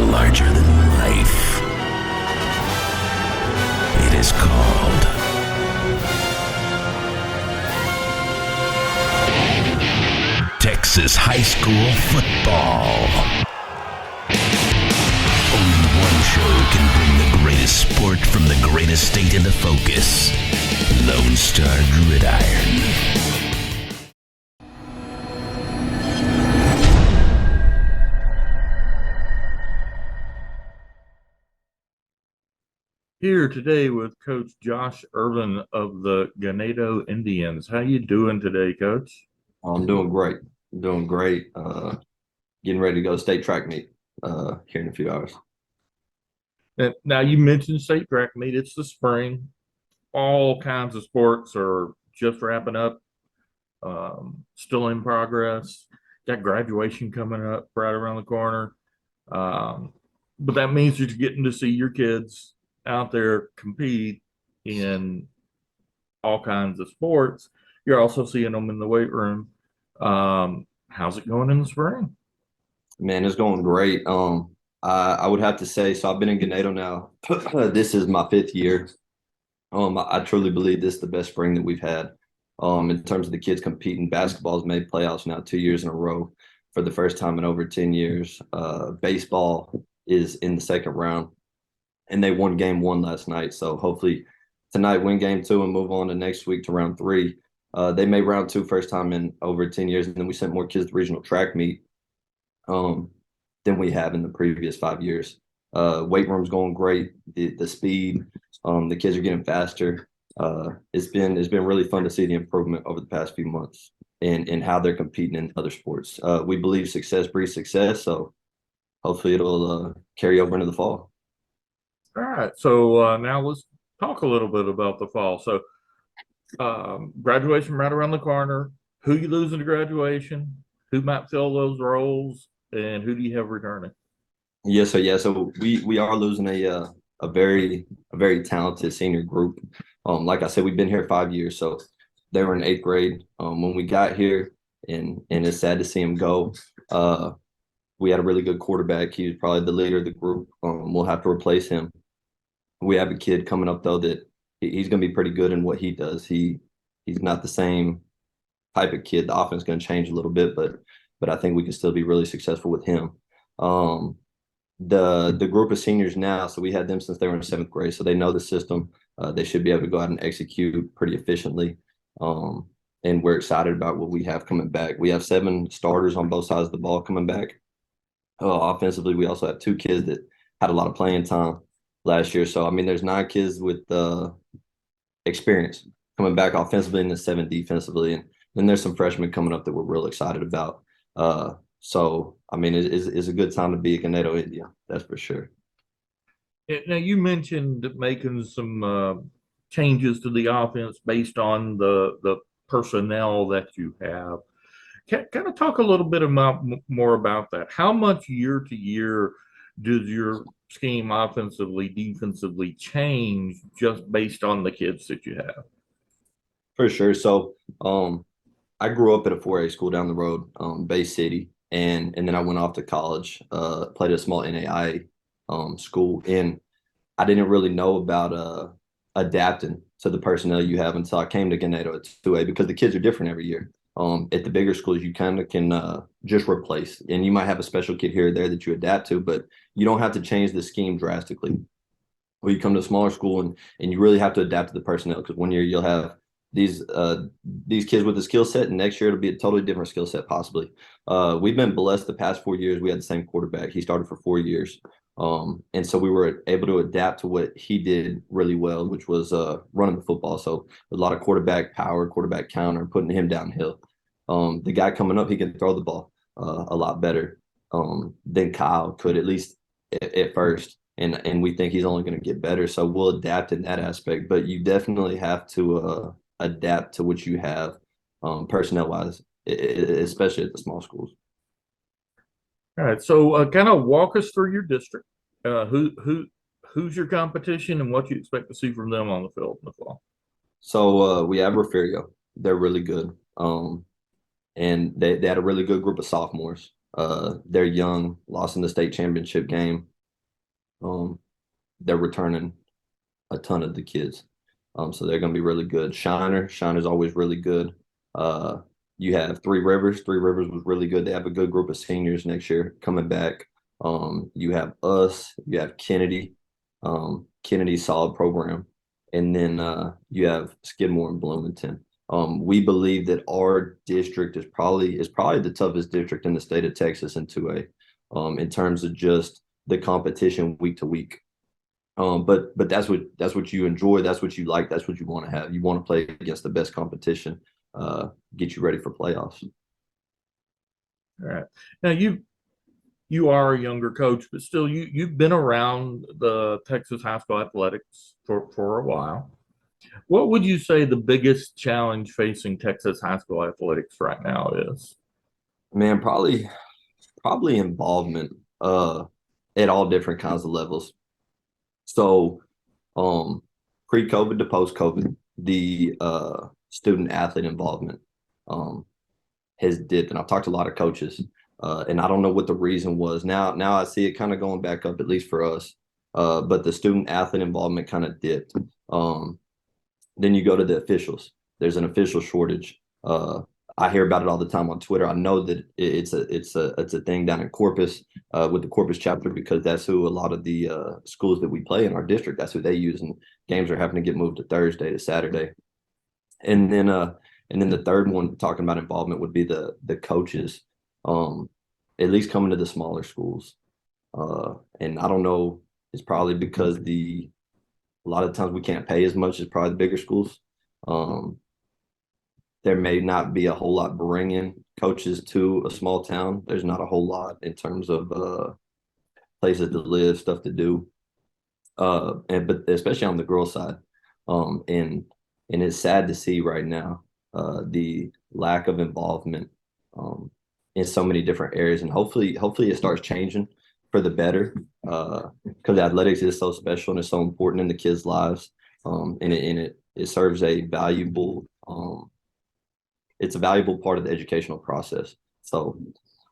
larger than life. It is called Texas high school football. Only one show can bring the greatest sport from the greatest state into focus. Lone Star Gridiron. Here today with Coach Josh Ervin of the Ganado Indians. How you doing today, Coach? I'm doing great. Doing great. Getting ready to go to state track meet here in a few hours. Now you mentioned state track meet. It's the spring. All kinds of sports are just wrapping up, still in progress. Got graduation coming up right around the corner. But that means you're getting to see your kids out there compete in all kinds of sports. You're also seeing them in the weight room. How's it going in the spring? Man, it's going great. I would have to say, so I've been in Ganado now. This is my 5th year. I truly believe this is the best spring that we've had. In terms of the kids competing, basketball's made playoffs now 2 years in a row for the first time in over 10 years. Baseball is in the second round, and they won game 1 last night. So hopefully tonight win game 2 and move on to next week to round 3. They made round 2 first time in over 10 years, and then we sent more kids to regional track meet than we have in the previous 5 years. Weight room's going great. The speed, the kids are getting faster. It's been really fun to see the improvement over the past few months and how they're competing in other sports. We believe success breeds success, so hopefully it'll carry over into the fall. All right. So now let's talk a little bit about the fall. So graduation right around the corner. Who you losing to graduation? Who might fill those roles? And who do you have returning? So we are losing a very talented senior group. Like I said, we've been here 5 years, so they were in 8th grade when we got here, and it's sad to see them go. We had a really good quarterback. He was probably the leader of the group. We'll have to replace him. We have a kid coming up though that he's going to be pretty good in what he does. He's not the same type of kid. The offense is going to change a little bit, but I think we can still be really successful with him. The group of seniors now, so we had them since they were in 7th grade, so they know the system. They should be able to go out and execute pretty efficiently. And we're excited about what we have coming back. We have 7 starters on both sides of the ball coming back. Offensively, we also have 2 kids that had a lot of playing time last year. So, I mean, there's 9 kids with experience coming back offensively and then 7 defensively. And then there's some freshmen coming up that we're real excited about. So, I mean, it's a good time to be a Ganado India. That's for sure. Now, you mentioned making some changes to the offense based on the personnel that you have. Kind of talk a little bit more about that. How much year to year does your scheme offensively, defensively change just based on the kids that you have? For sure. So, I grew up at a 4A school down the road, Bay City, and then I went off to college, played at a small NAI school, and I didn't really know about adapting to the personnel you have until I came to Ganado at 2A because the kids are different every year. At the bigger schools, you kind of can just replace, and you might have a special kid here or there that you adapt to, but you don't have to change the scheme drastically. Or you come to a smaller school and you really have to adapt to the personnel because one year you'll have these kids with a skill set, and next year it'll be a totally different skill set possibly. We've been blessed the past 4 years. We had the same quarterback. He started for 4 years. And so we were able to adapt to what he did really well, which was running the football. So a lot of quarterback power, quarterback counter, putting him downhill. The guy coming up, he can throw the ball a lot better than Kyle could, at least at first. And we think he's only going to get better. So we'll adapt in that aspect. But you definitely have to adapt to what you have personnel-wise, especially at the small schools. All right, so kind of walk us through your district. Who's your competition and what you expect to see from them on the field in the fall? So we have Refugio. They're really good. And they had a really good group of sophomores. They're young, lost in the state championship game they're returning a ton of the kids. So they're going to be really good. Shiner's always really good. You have Three Rivers. Three Rivers was really good. They have a good group of seniors next year coming back. You have us. You have Kennedy. Kennedy's solid program. And then you have Skidmore and Bloomington. We believe that our district is probably the toughest district in the state of Texas in 2A, in terms of just the competition week to week. But that's what you enjoy. That's what you like. That's what you want to have. You want to play against the best competition, get you ready for playoffs. All right. Now you are a younger coach, but still you've been around the Texas high school athletics for a while. What would you say the biggest challenge facing Texas high school athletics right now is? Man, probably involvement at all different kinds of levels. So pre-COVID to post-COVID, the student athlete involvement has dipped, and I've talked to a lot of coaches, and I don't know what the reason was. Now I see it kind of going back up, at least for us. But the student athlete involvement kind of dipped. Then you go to the officials. There's an official shortage. I hear about it all the time on Twitter. I know that it's a thing down in Corpus with the Corpus chapter, because that's who a lot of the schools that we play in our district, that's who they use, and games are having to get moved to Thursday to Saturday. And then the third one, talking about involvement, would be the coaches, at least coming to the smaller schools. And I don't know, it's probably because a lot of times we can't pay as much as probably the bigger schools. There may not be a whole lot bringing coaches to a small town. There's not a whole lot in terms of places to live, stuff to do, but especially on the girls' side. And it's sad to see right now the lack of involvement in so many different areas, and hopefully it starts changing for the better, because athletics is so special and it's so important in the kids' lives, and it serves a valuable. It's a valuable part of the educational process. So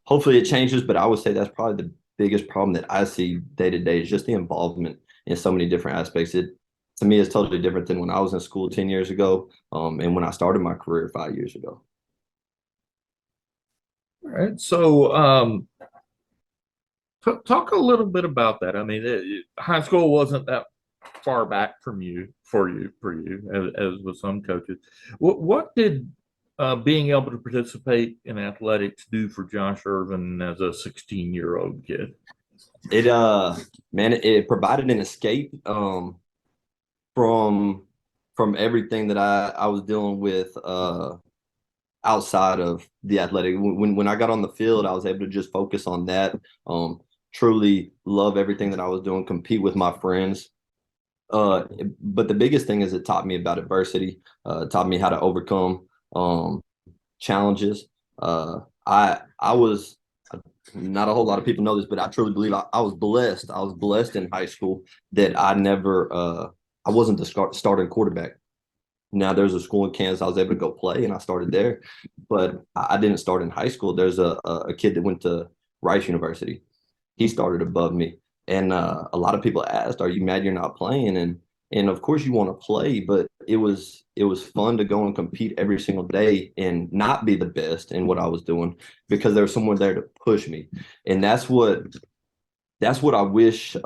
hopefully it changes, but I would say that's probably the biggest problem that I see day to day, is just the involvement in so many different aspects. It, to me, is totally different than when I was in school 10 years ago, and when I started my career 5 years ago. All right. So talk a little bit about that. I mean, high school wasn't that far back from for you, as with some coaches. What did being able to participate in athletics do for Josh Ervin as a 16-year-old kid? It provided an escape from everything that I was dealing with outside of the athletic. When I got on the field, I was able to just focus on that. Truly love everything that I was doing, compete with my friends. But the biggest thing is it taught me about adversity, taught me how to overcome challenges. I was, not a whole lot of people know this, but I truly believe I was blessed. I was blessed in high school that I wasn't the starting quarterback. Now there's a school in Kansas I was able to go play, and I started there, but I didn't start in high school. There's a kid that went to Rice University. He started above me, and a lot of people asked, "Are you mad you're not playing?" And of course you want to play, but it was fun to go and compete every single day and not be the best in what I was doing, because there was someone there to push me. And that's what I wish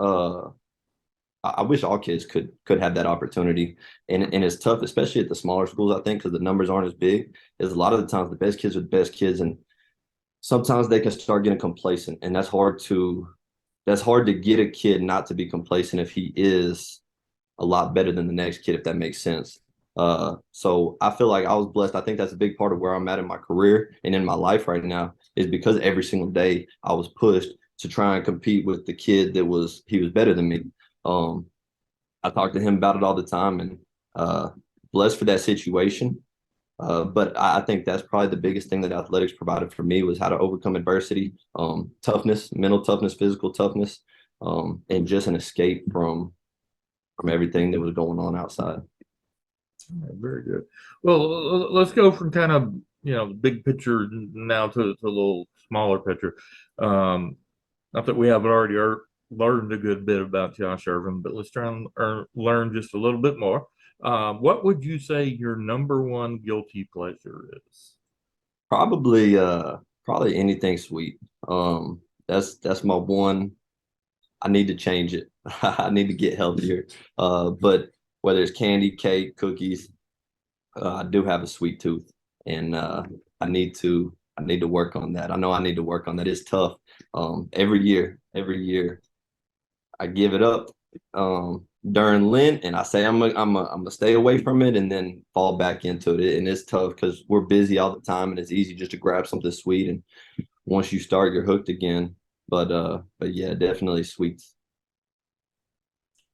I wish all kids could have that opportunity. And it's tough, especially at the smaller schools, I think, because the numbers aren't as big. Is a lot of the times the best kids are the best kids, and sometimes they can start getting complacent, and that's hard to get a kid not to be complacent if he is a lot better than the next kid, if that makes sense. So I feel like I was blessed. I think that's a big part of where I'm at in my career and in my life right now, is because every single day I was pushed to try and compete with the kid that was better than me. I talk to him about it all the time, and blessed for that situation. But I think that's probably the biggest thing that athletics provided for me, was how to overcome adversity, toughness, mental toughness, physical toughness, and just an escape from everything that was going on outside. Very good. Well, let's go from kind of the big picture now to a little smaller picture. Not that we haven't already learned a good bit about Josh Ervin, but let's try and learn just a little bit more. What would you say your number one guilty pleasure is? Probably anything sweet. That's my one. I need to change it. I need to get healthier. But whether it's candy, cake, cookies, I do have a sweet tooth, and I need to work on that. I know I need to work on that. It's tough. Every year, I give it up during Lent, and I say I'm gonna stay away from it, and then fall back into it. And it's tough because we're busy all the time, and it's easy just to grab something sweet. And once you start, you're hooked again. But yeah, definitely sweets.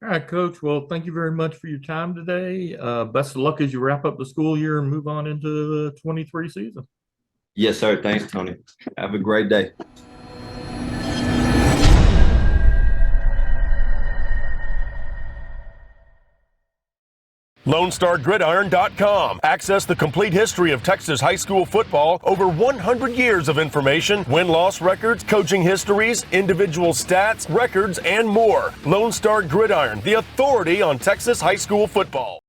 All right, Coach. Well, thank you very much for your time today. Best of luck as you wrap up the school year and move on into the 23 season. Yes, sir. Thanks, Tony. Have a great day. LoneStarGridiron.com. Access the complete history of Texas high school football, over 100 years of information, win-loss records, coaching histories, individual stats, records, and more. Lone Star Gridiron, the authority on Texas high school football.